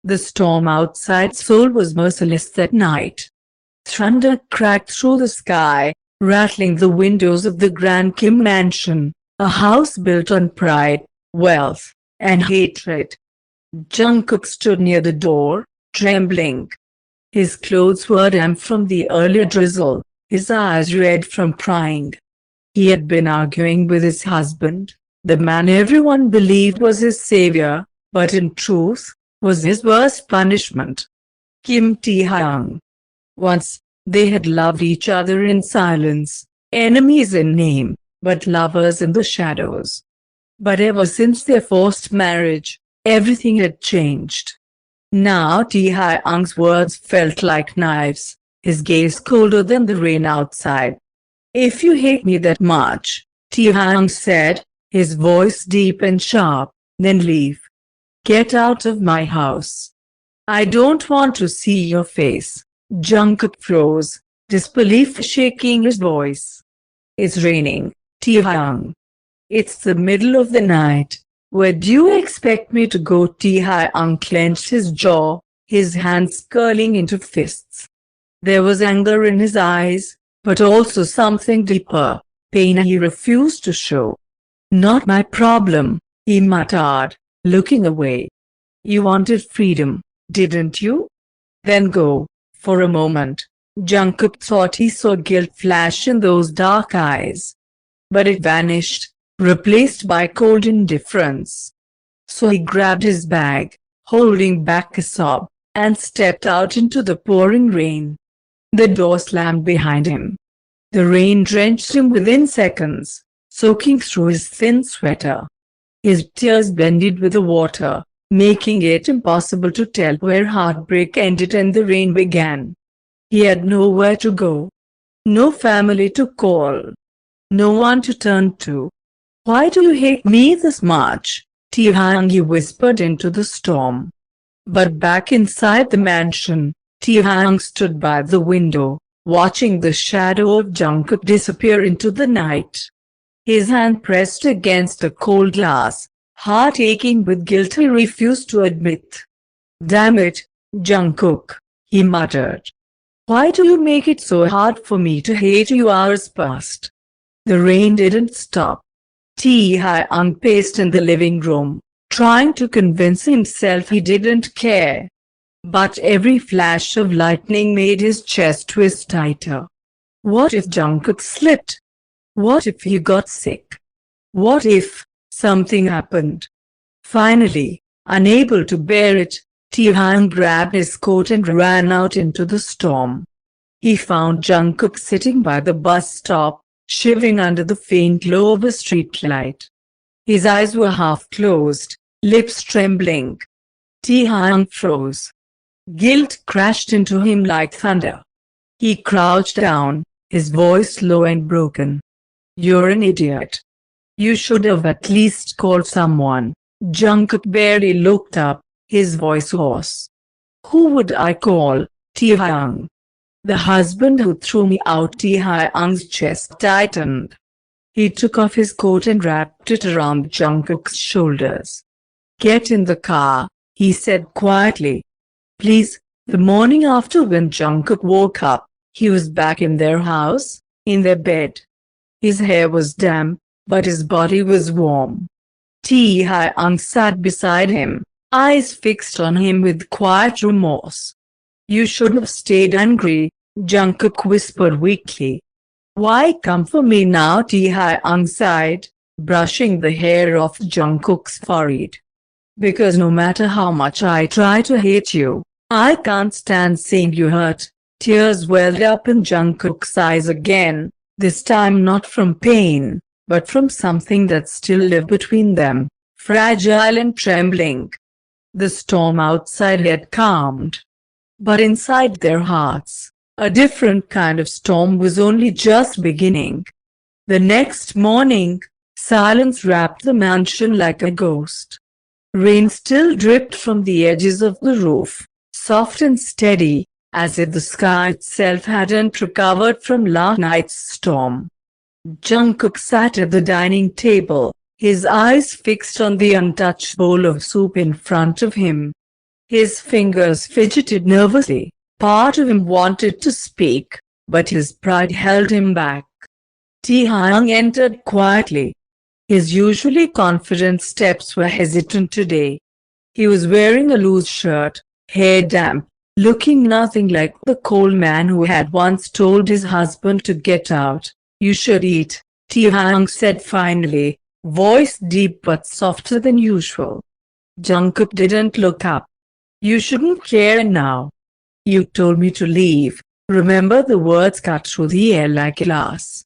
The storm outside Seoul was merciless that night. Thunder cracked through the sky, rattling the windows of the Grand Kim mansion, a house built on pride, wealth, and hatred. Jungkook stood near the door, trembling. His clothes were damp from the earlier drizzle, his eyes red from crying. He had been arguing with his husband, the man everyone believed was his savior, but in truth, was his worst punishment. Kim Tae-hyung. Once, they had loved each other in silence, enemies in name, but lovers in the shadows. But ever since their forced marriage, everything had changed. Now Tae-hyung's words felt like knives, his gaze colder than the rain outside. "If you hate me that much," Tae-hyung said, his voice deep and sharp, "then leave. Get out of my house. I don't want to see your face." Jungkook froze, disbelief shaking his voice. "It's raining, Tae-hyung. It's the middle of the night. Where do you expect me to go?" Tae-hyung clenched his jaw, his hands curling into fists. There was anger in his eyes, but also something deeper, pain he refused to show. "Not my problem," he muttered, looking away. "You wanted freedom, didn't you? Then go." For a moment, Jungkook thought he saw guilt flash in those dark eyes. But it vanished, replaced by cold indifference. So he grabbed his bag, holding back a sob, and stepped out into the pouring rain. The door slammed behind him. The rain drenched him within seconds, soaking through his thin sweater. His tears blended with the water, making it impossible to tell where heartbreak ended and the rain began. He had nowhere to go. No family to call. No one to turn to. "Why do you hate me this much?" Tae-hyung whispered into the storm. But back inside the mansion, Tae-hyung stood by the window, watching the shadow of Jungkook disappear into the night. His hand pressed against the cold glass, heart aching with guilt he refused to admit. "Damn it, Jungkook," he muttered. "Why do you make it so hard for me to hate you?" Hours passed. The rain didn't stop. Tae-hyung paced in the living room, trying to convince himself he didn't care. But every flash of lightning made his chest twist tighter. What if Jungkook slipped? What if he got sick? What if something happened? Finally, unable to bear it, Tae-hyung grabbed his coat and ran out into the storm. He found Jungkook sitting by the bus stop, shivering under the faint glow of a streetlight. His eyes were half closed, lips trembling. Tae-hyung froze. Guilt crashed into him like thunder. He crouched down, his voice low and broken. "You're an idiot. You should have at least called someone." Jungkook barely looked up, his voice hoarse. "Who would I call, Tae-hyung? The husband who threw me out." Tae-hyung's chest tightened. He took off his coat and wrapped it around Jungkook's shoulders. "Get in the car," he said quietly. "Please." The morning after, when Jungkook woke up, he was back in their house, in their bed. His hair was damp, but his body was warm. Tae-hyung sat beside him, eyes fixed on him with quiet remorse. "You should have stayed angry," Jungkook whispered weakly. "Why come for me now?" Tae-hyung sighed, brushing the hair off Jungkook's forehead. "Because no matter how much I try to hate you, I can't stand seeing you hurt." Tears welled up in Jungkook's eyes again, this time not from pain, but from something that still lived between them, fragile and trembling. The storm outside had calmed. But inside their hearts, a different kind of storm was only just beginning. The next morning, silence wrapped the mansion like a ghost. Rain still dripped from the edges of the roof, soft and steady, as if the sky itself hadn't recovered from last night's storm. Jungkook sat at the dining table, his eyes fixed on the untouched bowl of soup in front of him. His fingers fidgeted nervously. Part of him wanted to speak, but his pride held him back. Tae-hyung entered quietly. His usually confident steps were hesitant today. He was wearing a loose shirt, hair damp, looking nothing like the cold man who had once told his husband to get out. "You should eat," Tae-hyung said finally, voice deep but softer than usual. Jungkook didn't look up. "You shouldn't care now. You told me to leave." Remember, the words cut through the air like glass.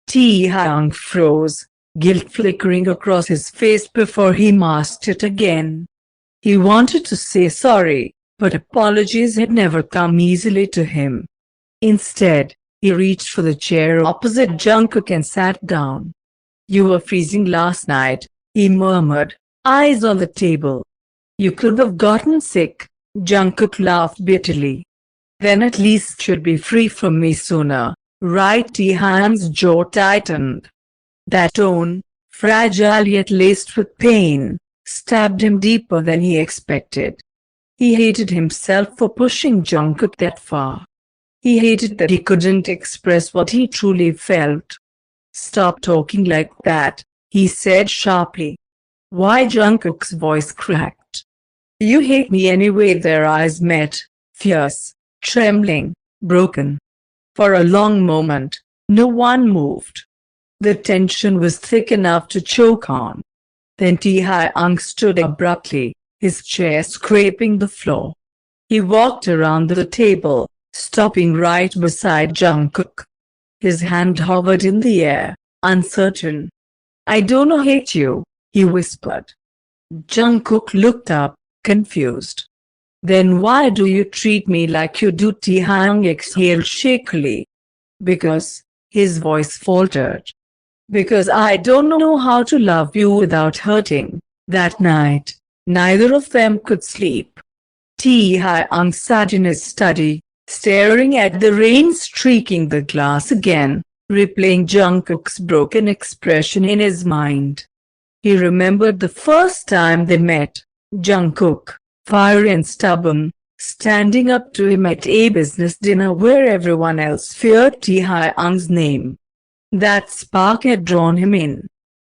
Tae-hyung froze, guilt flickering across his face before he masked it again. He wanted to say sorry, but apologies had never come easily to him. Instead, he reached for the chair opposite Jungkook and sat down. "You were freezing last night," he murmured, eyes on the table. "You could have gotten sick." Jungkook laughed bitterly. "Then at least you'd be free from me sooner, right?" Tae-hyung's jaw tightened. That tone, fragile yet laced with pain, stabbed him deeper than he expected. He hated himself for pushing Jungkook that far. He hated that he couldn't express what he truly felt. "Stop talking like that," he said sharply. "Why?" Jungkook's voice cracked. "You hate me anyway." Their eyes met, fierce, trembling, broken. For a long moment, no one moved. The tension was thick enough to choke on. Then Tae-hyung stood abruptly, his chair scraping the floor. He walked around the table, stopping right beside Jungkook. His hand hovered in the air, uncertain. "I don't hate you," he whispered. Jungkook looked up, confused. "Then why do you treat me like you do?" Tae-hyung exhaled shakily. "Because," his voice faltered. "Because I don't know how to love you without hurting." That night, neither of them could sleep. Tae-hyung sat in his study, staring at the rain streaking the glass again, replaying Jungkook's broken expression in his mind. He remembered the first time they met. Jungkook, fiery and stubborn, standing up to him at a business dinner where everyone else feared Tae-hyung's name. That spark had drawn him in.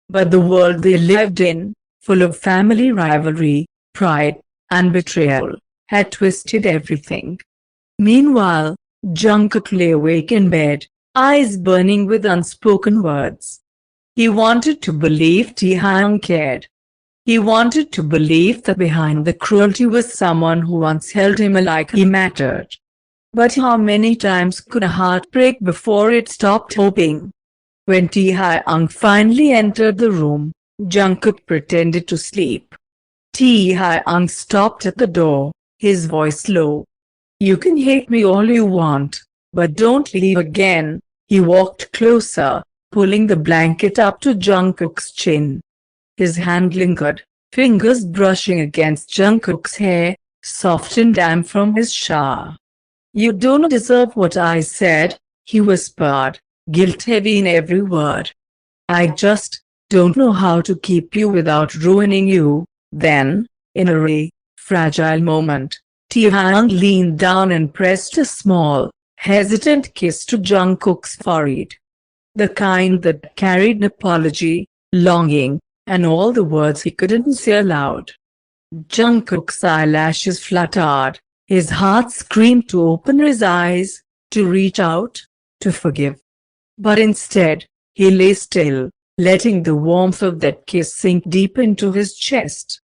But the world they lived in, full of family rivalry, pride, and betrayal, had twisted everything. Meanwhile, Jungkook lay awake in bed, eyes burning with unspoken words. He wanted to believe Tae-hyung cared. He wanted to believe that behind the cruelty was someone who once held him like he mattered. But how many times could a heart break before it stopped hoping? When Tae-hyung finally entered the room, Jungkook pretended to sleep. Tae-hyung stopped at the door, his voice low. "You can hate me all you want, but don't leave again." He walked closer, pulling the blanket up to Jungkook's chin. His hand lingered, fingers brushing against Jungkook's hair, soft and damp from his shower. "You don't deserve what I said," he whispered, guilt heavy in every word. "I just don't know how to keep you without ruining you." Then, in a rare, fragile moment, Tae-hyung leaned down and pressed a small, hesitant kiss to Jungkook's forehead. The kind that carried an apology, longing, and all the words he couldn't say aloud. Jungkook's eyelashes fluttered, his heart screamed to open his eyes, to reach out, to forgive. But instead, he lay still, letting the warmth of that kiss sink deep into his chest.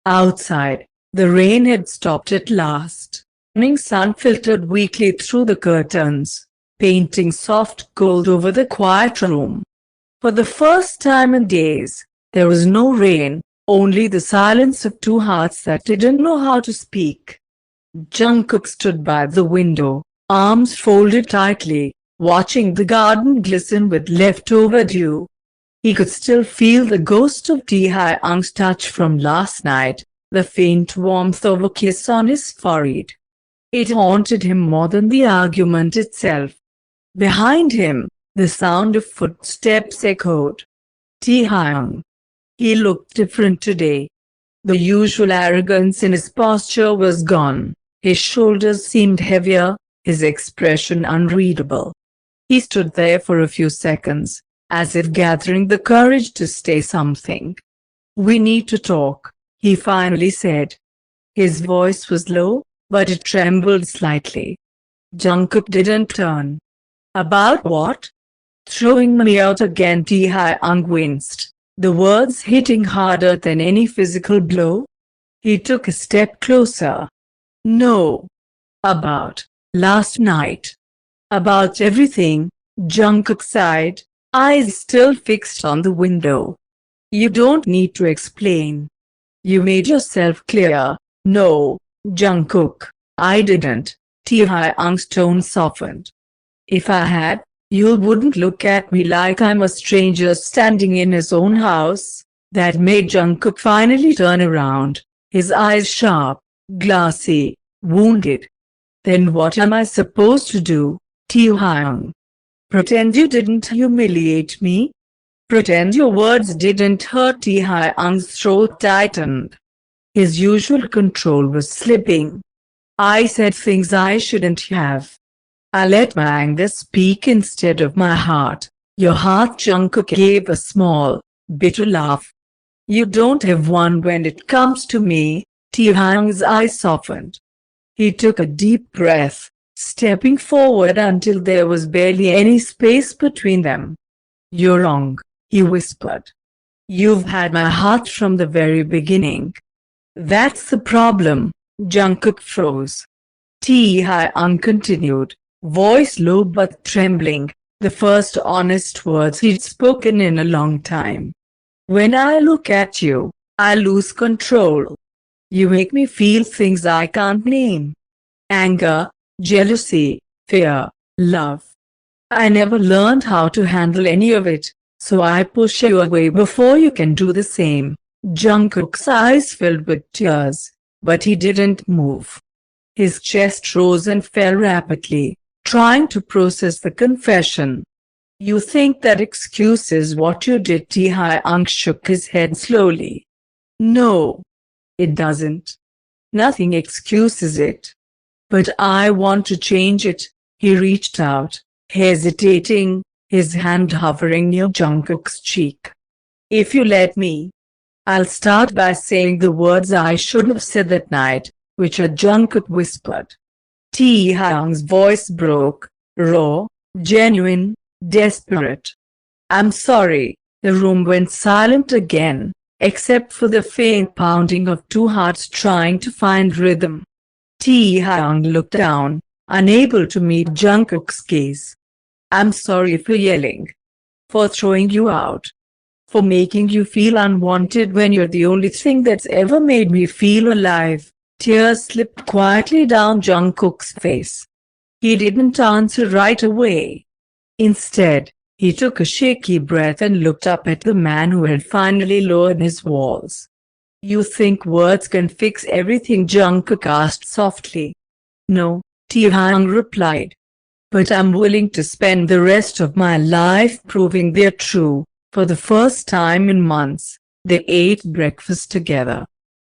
Outside, the rain had stopped at last. The morning sun filtered weakly through the curtains, painting soft gold over the quiet room. For the first time in days, there was no rain, only the silence of two hearts that didn't know how to speak. Jungkook stood by the window, arms folded tightly, watching the garden glisten with leftover dew. He could still feel the ghost of Tae-hyung's touch from last night, the faint warmth of a kiss on his forehead. It haunted him more than the argument itself. Behind him, the sound of footsteps echoed. Tae-hyung. He looked different today. The usual arrogance in his posture was gone. His shoulders seemed heavier, his expression unreadable. He stood there for a few seconds, as if gathering the courage to say something. "We need to talk," he finally said. His voice was low, but it trembled slightly. Jungkook didn't turn. "About what?" "Throwing me out again." Tae-hyung winced, the words hitting harder than any physical blow. He took a step closer. "No. About last night." "About everything," Jungkook sighed, eyes still fixed on the window. "You don't need to explain. You made yourself clear." "No, Jungkook, I didn't." Tae-hyung's tone softened. "If I had, you wouldn't look at me like I'm a stranger standing in his own house." That made Jungkook finally turn around, his eyes sharp, glassy, wounded. "Then what am I supposed to do, Tae-hyung? Pretend you didn't humiliate me? Pretend your words didn't hurt?" Tae-hyung's throat tightened. His usual control was slipping. "I said things I shouldn't have. I let my anger speak instead of my heart." "Your heart?" Jungkook gave a small, bitter laugh. "You don't have one when it comes to me." Tae-hyung's eyes softened. He took a deep breath, stepping forward until there was barely any space between them. "You're wrong," he whispered. "You've had my heart from the very beginning." "That's the problem." Jungkook froze. Tae-hyung continued, voice low but trembling, the first honest words he'd spoken in a long time. "When I look at you, I lose control. You make me feel things I can't name. Anger, jealousy, fear, love. I never learned how to handle any of it, so I push you away before you can do the same." Jungkook's eyes filled with tears, but he didn't move. His chest rose and fell rapidly, trying to process the confession. "You think that excuses what you did?" Tae-hyung shook his head slowly. "No, it doesn't. Nothing excuses it. But I want to change it." He reached out, hesitating, his hand hovering near Jungkook's cheek. "If you let me, I'll start by saying the words I should have said that night." "Which are?" Jungkook whispered. Tae-hyung's voice broke, raw, genuine, desperate. "I'm sorry." The room went silent again, except for the faint pounding of two hearts trying to find rhythm. Tae-hyung looked down, unable to meet Jungkook's gaze. "I'm sorry for yelling. For throwing you out. For making you feel unwanted when you're the only thing that's ever made me feel alive." Tears slipped quietly down Jungkook's face. He didn't answer right away. Instead, he took a shaky breath and looked up at the man who had finally lowered his walls. "You think words can fix everything?" Jungkook asked softly. "No," Tae-hyung replied. "But I'm willing to spend the rest of my life proving they're true." For the first time in months, they ate breakfast together.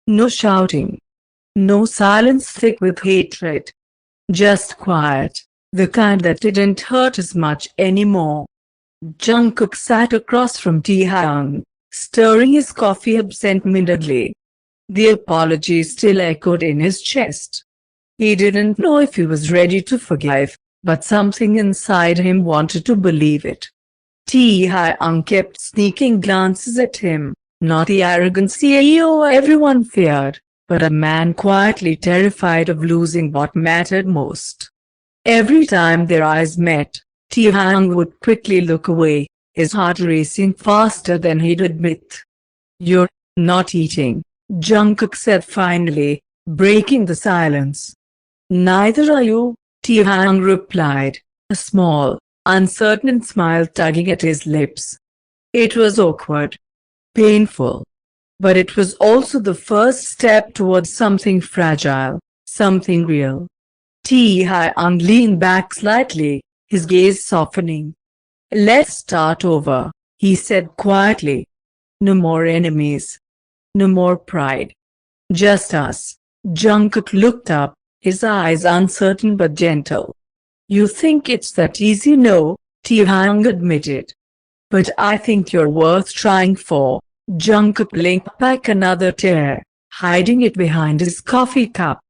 No shouting. No silence thick with hatred. Just quiet, the kind that didn't hurt as much anymore. Jungkook sat across from Tae-hyung, stirring his coffee absent-mindedly. The apology still echoed in his chest. He didn't know if he was ready to forgive, but something inside him wanted to believe it. Tae-hyung kept sneaking glances at him, not the arrogant CEO everyone feared, but a man quietly terrified of losing what mattered most. Every time their eyes met, Tae-hyung would quickly look away, his heart racing faster than he'd admit. "You're not eating," Jungkook said finally, breaking the silence. "Neither are you," Tae-hyung replied, a small, uncertain smile tugging at his lips. It was awkward. Painful. But it was also the first step towards something fragile, something real. Tae-hyung leaned back slightly, his gaze softening. "Let's start over," he said quietly. "No more enemies. No more pride. Just us. Jungkook looked up, his eyes uncertain but gentle. You think it's that easy? No, Taehyung admitted. But I think you're worth trying for. Jungkook blinked back another tear, hiding it behind his coffee cup.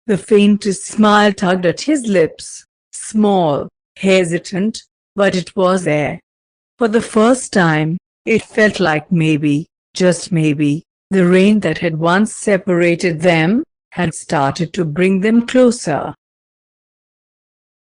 The faintest smile tugged at his lips, small, hesitant, but it was there. For the first time, it felt like maybe, just maybe, the rain that had once separated them had started to bring them closer.